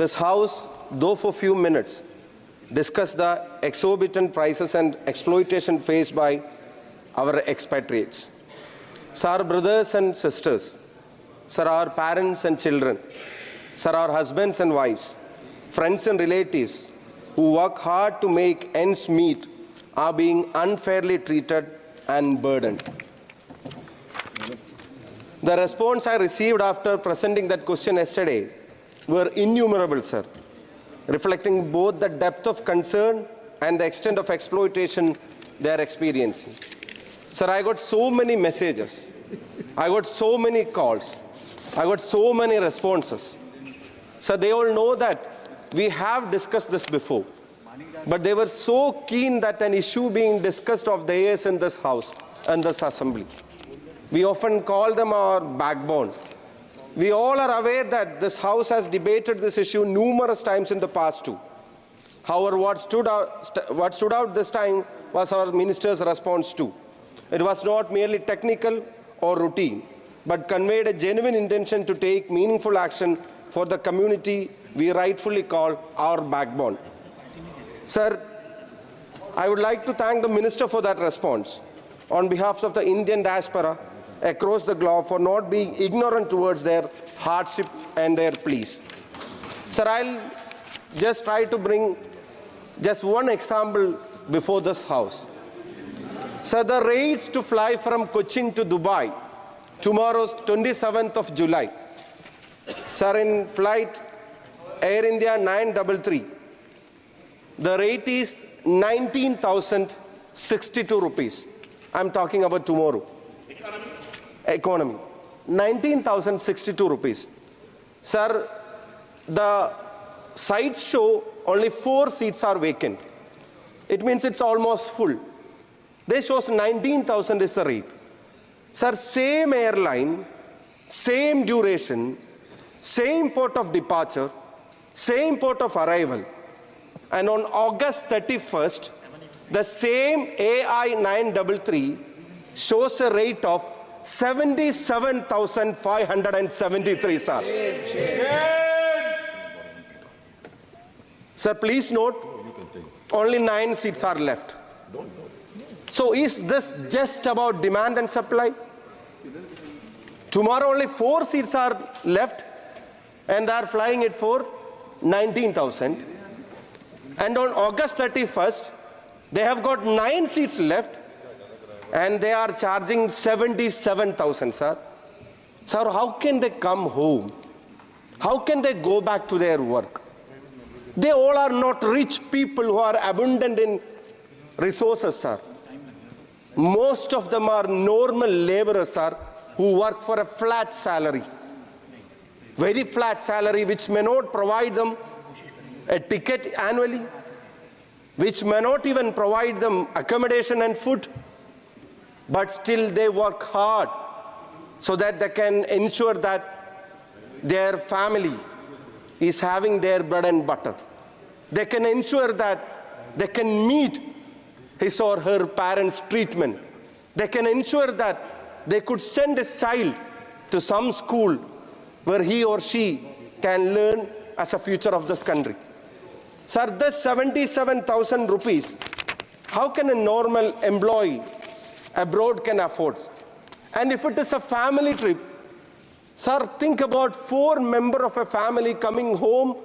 this House, though for few minutes, discussed the exorbitant prices and exploitation faced by our expatriates. Sir, our brothers and sisters, sir, our parents and children, sir, our husbands and wives, friends and relatives who work hard to make ends meet are being unfairly treated and burdened. The response I received after presenting that question yesterday were innumerable, sir, reflecting both the depth of concern and the extent of exploitation they are experiencing. Sir, I got so many messages, I got so many calls, I got so many responses. Sir, they all know that we have discussed this before, but they were so keen that an issue being discussed of theirs in this House and this Assembly. We often call them our backbone. We all are aware that this House has debated this issue numerous times in the past too. However, what stood out this time was our minister's response too. It was not merely technical or routine, but conveyed a genuine intention to take meaningful action for the community we rightfully call our backbone. Sir, I would like to thank the Minister for that response on behalf of the Indian diaspora across the globe for not being ignorant towards their hardship and their pleas. Sir, I'll just try to bring just one example before this House. Sir, the rates to fly from Cochin to Dubai, tomorrow's 27th of July. Sir, in flight Air India 933, the rate is 19,062 rupees. I'm talking about tomorrow. Economy. 19,062 rupees. Sir, the sites show only 4 seats are vacant. It means it's almost full. They shows 19,000 is the rate. Sir, same airline, same duration, same port of departure, same port of arrival. And on August 31st, the same AI 933 shows a rate of 77,573, sir. Sir, please note, only 9 seats are left. So is this just about demand and supply? Tomorrow only 4 seats are left and they are flying it for 19,000. And on August 31st, they have got 9 seats left and they are charging 77,000, sir. Sir, how can they come home? How can they go back to their work? They all are not rich people who are abundant in resources, sir. Most of them are normal laborers, sir, who work for a flat salary. Very flat salary, which may not provide them a ticket annually, which may not even provide them accommodation and food, but still they work hard so that they can ensure that their family is having their bread and butter. They can ensure that they can meet his or her parents' treatment. They can ensure that they could send his child to some school where he or she can learn as a future of this country. Sir, this 77,000 rupees, how can a normal employee abroad can afford? And if it is a family trip, sir, think about 4 members of a family coming home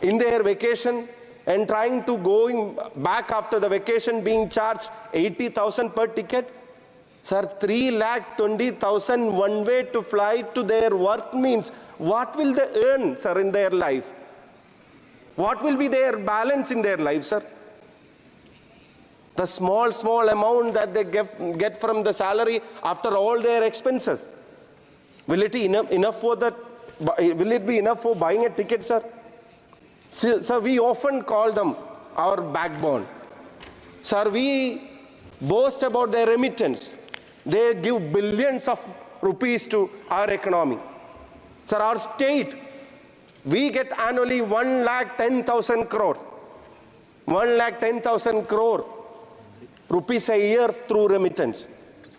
in their vacation and trying to going back after the vacation being charged 80,000 per ticket. Sir, 3,20,000 one way to fly to their work means what will they earn, sir, in their life? What will be their balance in their life, sir? The small amount that they get from the salary after all their expenses. Will it be enough for that? Will it be enough for buying a ticket, sir? Sir, we often call them our backbone. Sir, we boast about their remittance. They give billions of rupees to our economy. Sir, our state, we get annually 1,10,000 crore. 1,10,000 crore rupees a year through remittance.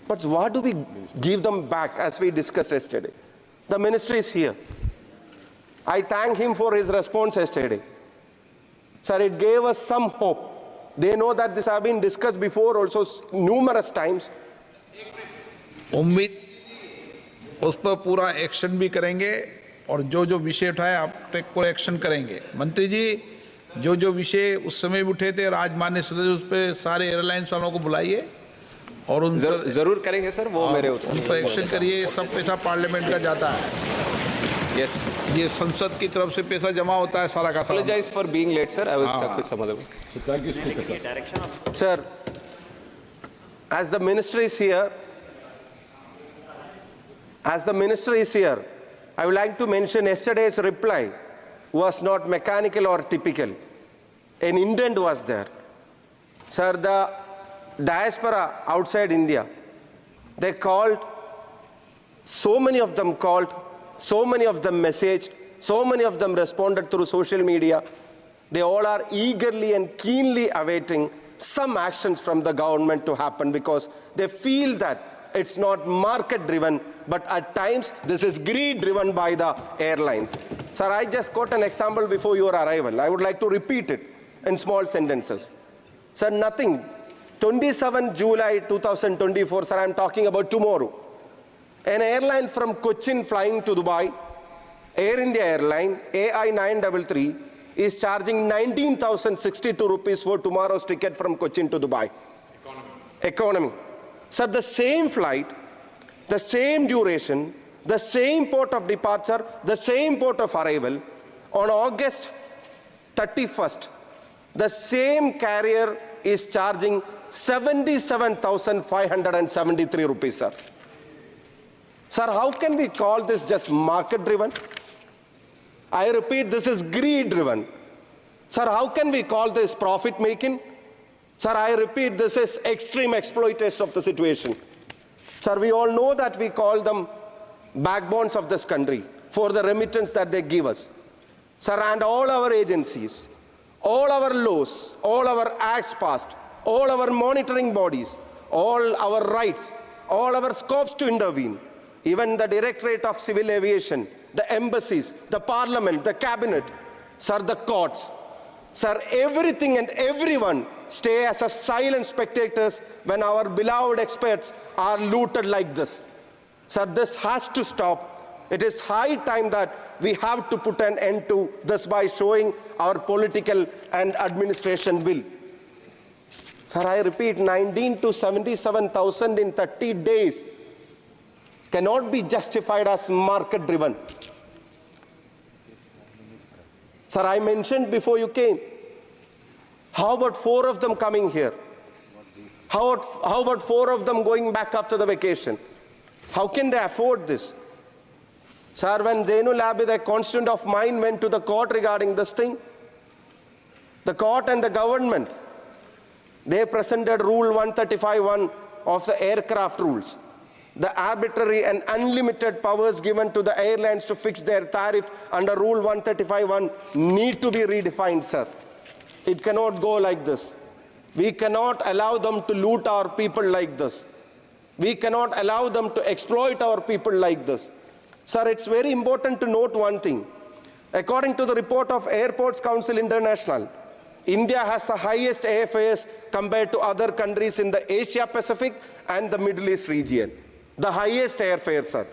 But what do we give them back, as we discussed yesterday? The ministry is here. I thank him for his response yesterday. Sir, it gave us some hope. They know that this has been discussed before also numerous times. उम्मीद उस पर पूरा action भी करेंगे और जो जो विषय उठाए आप टेक को एक्शन करेंगे। मंत्री जी, जो जो विषय उस समय भी उठे थे राजमान्य सदस्य, उस पर सारे एयरलाइंस वालों को बुलाइए और उन जरूर करेंगे सर, वो मेरे उत्तर उन पर एक्शन करिए। सब पैसा पार्लियामेंट का जाता है। यस, ये संसद की तरफ से पैसा जमा होता है सारा का सारा। apologize for being late sir, I was stuck with some other work. Sir, as the minister is here, I would like to mention yesterday's reply was not mechanical or typical. An intent was there. Sir, the diaspora outside India, they called, so many of them called, so many of them messaged, so many of them responded through social media. They all are eagerly and keenly awaiting some actions from the government to happen because they feel that it's not market driven, but at times this is greed driven by the airlines. Sir, I just got an example before your arrival. I would like to repeat it in small sentences. Sir, nothing. 27 July 2024, sir, I'm talking about tomorrow. An airline from Cochin flying to Dubai, Air India airline, AI933, is charging 19,062 rupees for tomorrow's ticket from Cochin to Dubai. Economy. Sir, the same flight, the same duration, the same port of departure, the same port of arrival, on August 31st, the same carrier is charging 77,573 rupees, sir. Sir, how can we call this just market-driven? I repeat, this is greed-driven. Sir, how can we call this profit-making? Sir, I repeat, this is extreme exploitation of the situation. Sir, we all know that we call them backbones of this country for the remittance that they give us. Sir, and all our agencies, all our laws, all our acts passed, all our monitoring bodies, all our rights, all our scopes to intervene, even the Directorate of Civil Aviation, the embassies, the parliament, the cabinet, sir, the courts, sir, everything and everyone stay as a silent spectators when our beloved experts are looted like this. Sir, this has to stop. It is high time that we have to put an end to this by showing our political and administration will. Sir, I repeat, 19 to 77,000 in 30 days cannot be justified as market-driven. Sir, I mentioned before you came, how about 4 of them coming here? How about 4 of them going back after the vacation? How can they afford this? Sir, when Zainul Abid, a constituent of mine, went to the court regarding this thing, the court and the government, they presented Rule 135(1) of the aircraft rules. The arbitrary and unlimited powers given to the airlines to fix their tariff under Rule 135(1) need to be redefined, sir. It cannot go like this. We cannot allow them to loot our people like this. We cannot allow them to exploit our people like this. Sir, it's very important to note one thing. According to the report of Airports Council International, India has the highest airfares compared to other countries in the Asia Pacific and the Middle East region. The highest airfares, sir.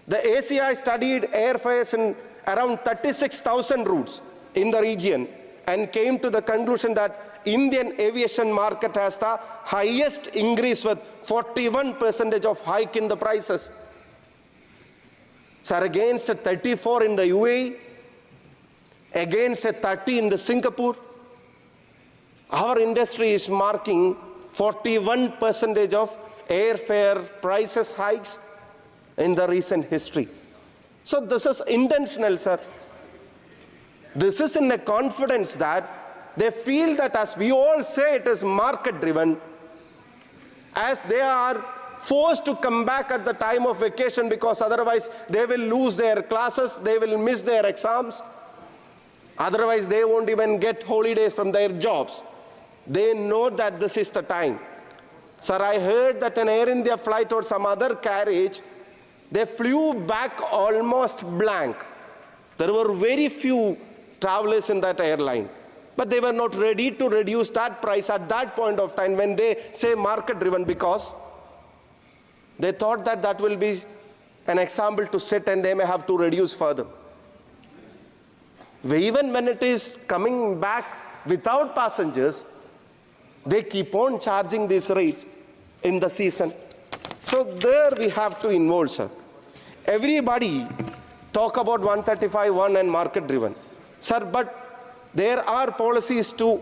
The ACI studied airfares in around 36,000 routes in the region and came to the conclusion that Indian aviation market has the highest increase with 41% of hike in the prices. Sir, against a 34 in the UAE, against a 30 in the Singapore, our industry is marking 41% of airfare prices hikes in the recent history. So this is intentional, sir. This is in a confidence that they feel that, as we all say, it is market driven, as they are forced to come back at the time of vacation because otherwise they will lose their classes, they will miss their exams, otherwise they won't even get holidays from their jobs. They know that this is the time. Sir, I heard that an Air India flight or some other carriage, they flew back almost blank. There were very few travelers in that airline, but they were not ready to reduce that price at that point of time when they say market driven, because they thought that that will be an example to set and they may have to reduce further. Even when it is coming back without passengers, they keep on charging these rates in the season. So there we have to involve, sir. Everybody talk about 135(1) and market driven. Sir, but there are policies to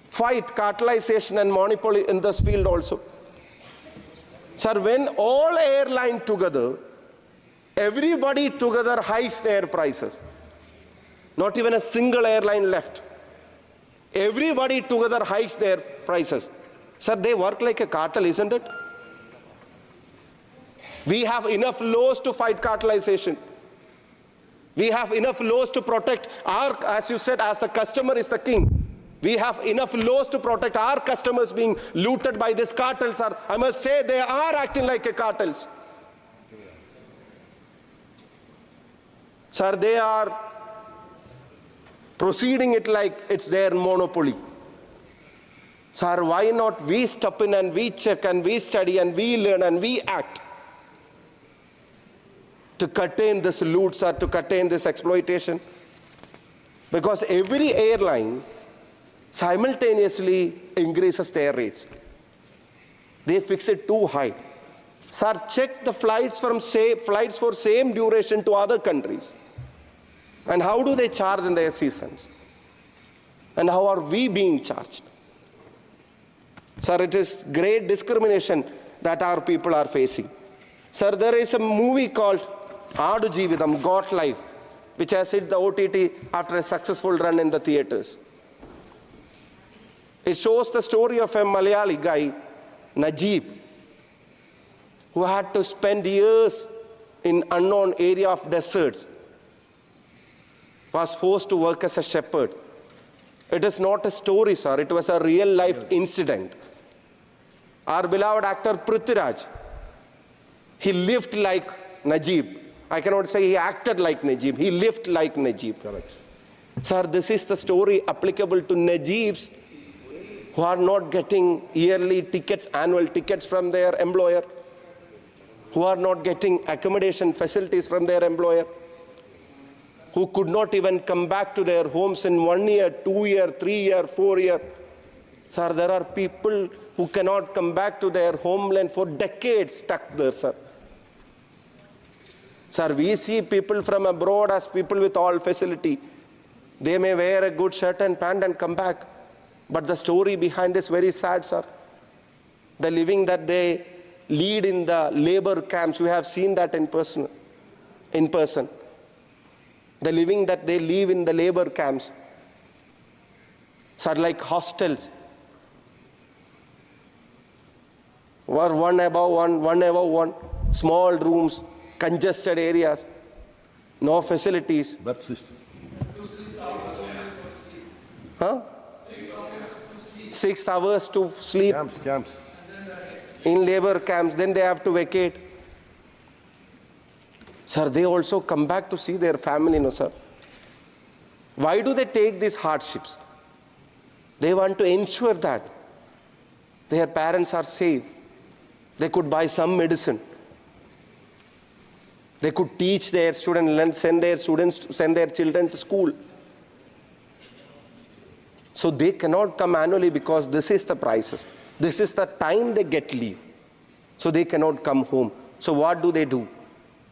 fight cartelization and monopoly in this field also. Sir, when all airlines together, everybody together hikes their prices. Not even a single airline left. Everybody together hikes their prices. Sir, they work like a cartel, isn't it? We have enough laws to fight cartelization. We have enough laws to protect our, as you said, as the customer is the king. We have enough laws to protect our customers being looted by this cartel, sir. I must say they are acting like a cartels. Sir, they are proceeding it like it's their monopoly. Sir, why not we step in and we check and we study and we learn and we act to contain this loot, sir, to contain this exploitation? Because every airline simultaneously increases their rates. They fix it too high. Sir, check the flights for same duration to other countries. And how do they charge in their seasons? And how are we being charged? Sir, it is great discrimination that our people are facing. Sir, there is a movie called Aadu Jeevitham, Got Life, which has hit the OTT after a successful run in the theaters. It shows the story of a Malayali guy, Najib, who had to spend years in unknown area of deserts, was forced to work as a shepherd. It is not a story, sir. It was a real life incident. Our beloved actor Prithviraj, he lived like Najib. I cannot say he acted like Najib. He lived like Najib. Correct. Sir, this is the story applicable to Najibs who are not getting yearly tickets, annual tickets from their employer, who are not getting accommodation facilities from their employer, who could not even come back to their homes in 1 year, 2 year, 3 year, 4 year. Sir, there are people who cannot come back to their homeland for decades stuck there, sir. Sir, we see people from abroad as people with all facility. They may wear a good shirt and pant and come back. But the story behind is very sad, sir. The living that they lead in the labor camps, we have seen that in person. The living that they live in the labor camps, sir, like hostels. One above one, small rooms, congested areas, no facilities. That system. Huh? 6 hours to sleep Camps. in labor camps, then they have to vacate. Sir, they also come back to see their family, no, sir. Why do they take these hardships? They want to ensure that their parents are safe. They could buy some medicine. They could teach their students, send their children to school. So they cannot come annually because this is the prices. This is the time they get leave. So they cannot come home. So what do?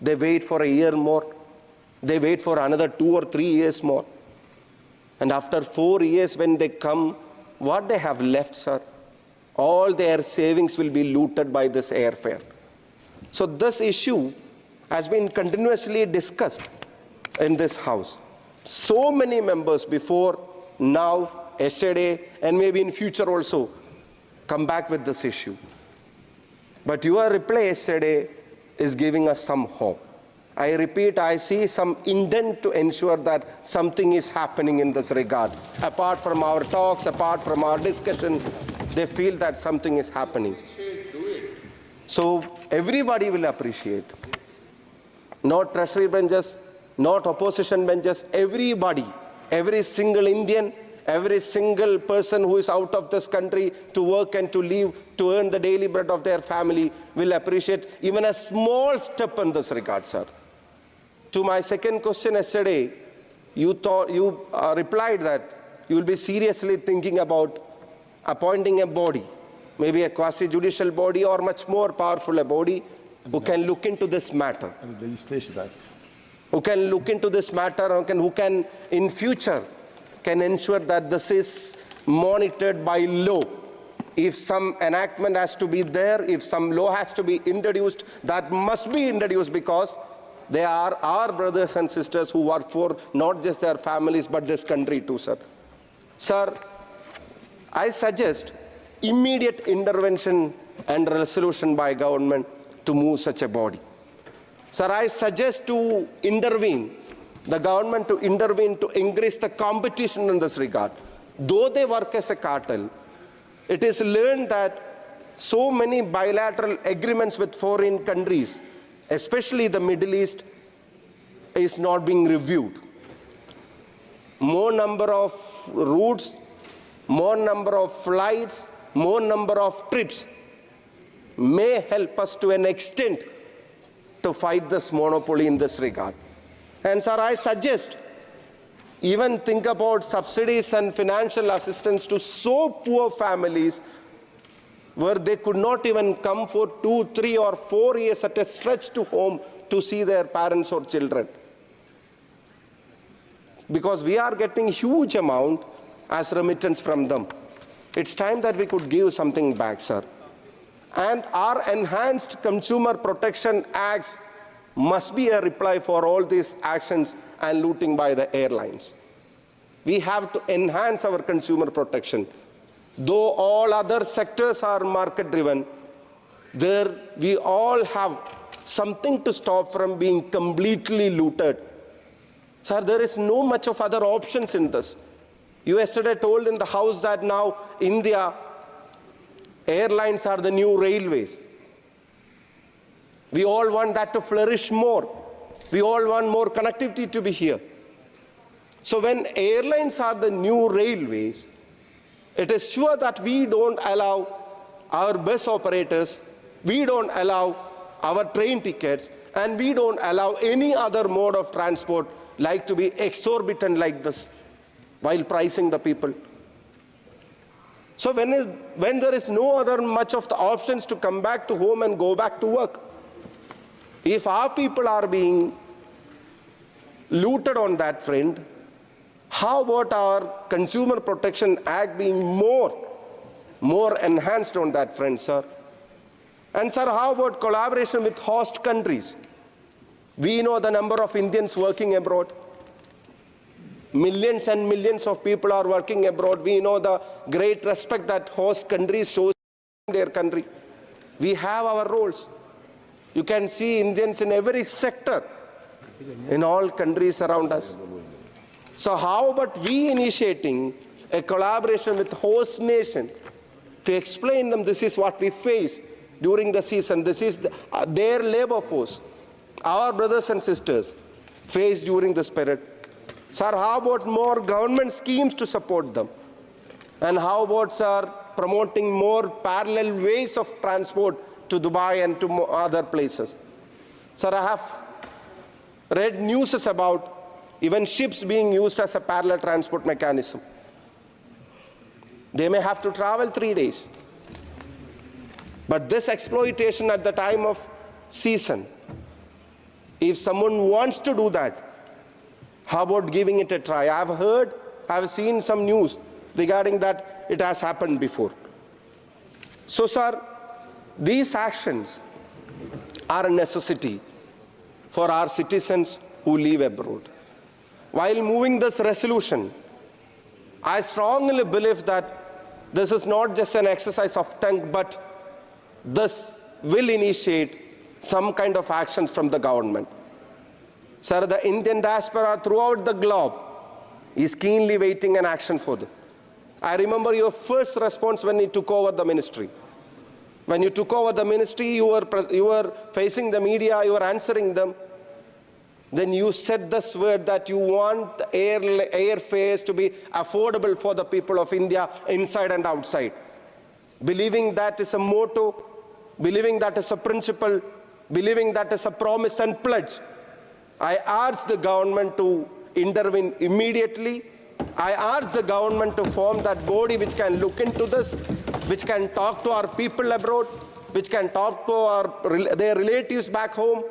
They wait for a year more. They wait for another 2 or 3 years more. And after 4 years when they come, what they have left, sir? All their savings will be looted by this airfare. So this issue has been continuously discussed in this house. So many members before, now, yesterday, and maybe in future also, come back with this issue. But your reply yesterday is giving us some hope. I repeat, I see some intent to ensure that something is happening in this regard. Apart from our talks, apart from our discussion, they feel that something is happening. So everybody will appreciate. No treasury branches, not opposition benches, everybody, every single Indian, every single person who is out of this country to work and to live, to earn the daily bread of their family will appreciate even a small step in this regard, sir. To my second question yesterday, you replied that you will be seriously thinking about appointing a body, maybe a quasi-judicial body or much more powerful a body who can look into this matter. Who can look into this matter, who can in future can ensure that this is monitored by law. If some enactment has to be there, if some law has to be introduced, that must be introduced, because they are our brothers and sisters who work for not just their families but this country too, sir. Sir, I suggest immediate intervention and resolution by government to move such a body. Sir, I suggest to intervene, the government to intervene to increase the competition in this regard. Though they work as a cartel, it is learned that so many bilateral agreements with foreign countries, especially the Middle East, is not being reviewed. More number of routes, more number of flights, more number of trips may help us to an extent to fight this monopoly in this regard. And sir, I suggest even think about subsidies and financial assistance to so poor families where they could not even come for 2, 3 or 4 years at a stretch to home to see their parents or children. Because we are getting huge amount as remittance from them. It's time that we could give something back, sir. And our enhanced consumer protection acts must be a reply for all these actions and looting by the airlines. We have to enhance our consumer protection. Though all other sectors are market-driven, there we all have something to stop from being completely looted. Sir, there is no much of other options in this. You yesterday told in the House that now India, airlines are the new railways. We all want that to flourish more. We all want more connectivity to be here. So when airlines are the new railways, it is sure that we don't allow our bus operators, we don't allow our train tickets, and we don't allow any other mode of transport like to be exorbitant like this while pricing the people. So when there is no other much of the options to come back to home and go back to work, if our people are being looted on that front, how about our Consumer Protection Act being more enhanced on that front, sir? And sir, how about collaboration with host countries? We know the number of Indians working abroad. Millions and millions of people are working abroad. We know the great respect that host countries show in their country. We have our roles. You can see Indians in every sector in all countries around us. So how about we initiating a collaboration with host nation to explain them this is what we face during the season, this is their labor force, our brothers and sisters face during this period. Sir, how about more government schemes to support them? And how about, sir, promoting more parallel ways of transport to Dubai and to other places? Sir, I have read news about even ships being used as a parallel transport mechanism. They may have to travel 3 days. But this exploitation at the time of season, if someone wants to do that, how about giving it a try? I've seen some news regarding that it has happened before. So, sir, these actions are a necessity for our citizens who live abroad. While moving this resolution, I strongly believe that this is not just an exercise of tongue, but this will initiate some kind of actions from the government. Sir, the Indian diaspora throughout the globe is keenly waiting an action for them. I remember your first response when you took over the ministry. When you took over the ministry, you were facing the media, you were answering them. Then you said this word that you want airfares to be affordable for the people of India inside and outside. Believing that is a motto, believing that is a principle, believing that is a promise and pledge, I urge the government to intervene immediately. I urge the government to form that body which can look into this, which can talk to our people abroad, which can talk to their relatives back home,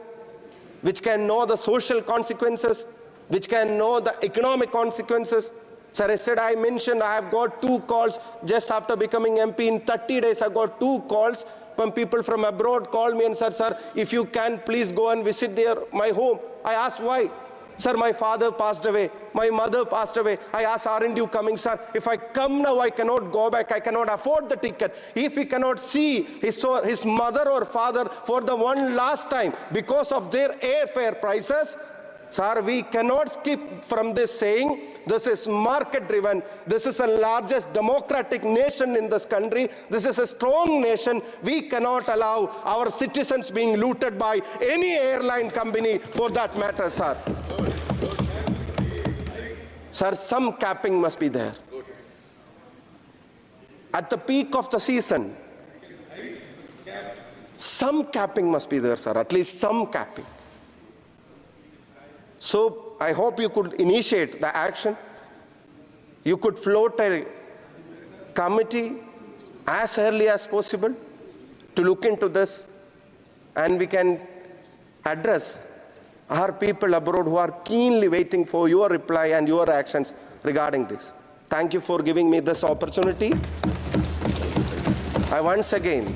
which can know the social consequences, which can know the economic consequences. Sir, I mentioned I have got 2 calls just after becoming MP. In 30 days, I got 2 calls when people from abroad called me and said, sir, if you can, please go and visit my home. I asked why. Sir, my father passed away. My mother passed away. I asked, aren't you coming, sir? If I come now, I cannot go back. I cannot afford the ticket. If he cannot see his mother or father for the one last time because of their airfare prices, sir, we cannot skip from this saying, this is market driven. This is the largest democratic nation in this country. This is a strong nation. We cannot allow our citizens being looted by any airline company for that matter, sir. Sir, some capping must be there. At the peak of the season, some capping must be there, sir. At least some capping. So I hope you could initiate the action. You could float a committee as early as possible to look into this, and we can address our people abroad who are keenly waiting for your reply and your actions regarding this. Thank you for giving me this opportunity. I once again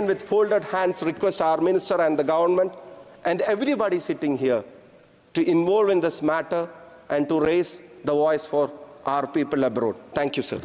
with folded hands request our minister and the government and everybody sitting here to involve in this matter and to raise the voice for our people abroad. Thank you, sir.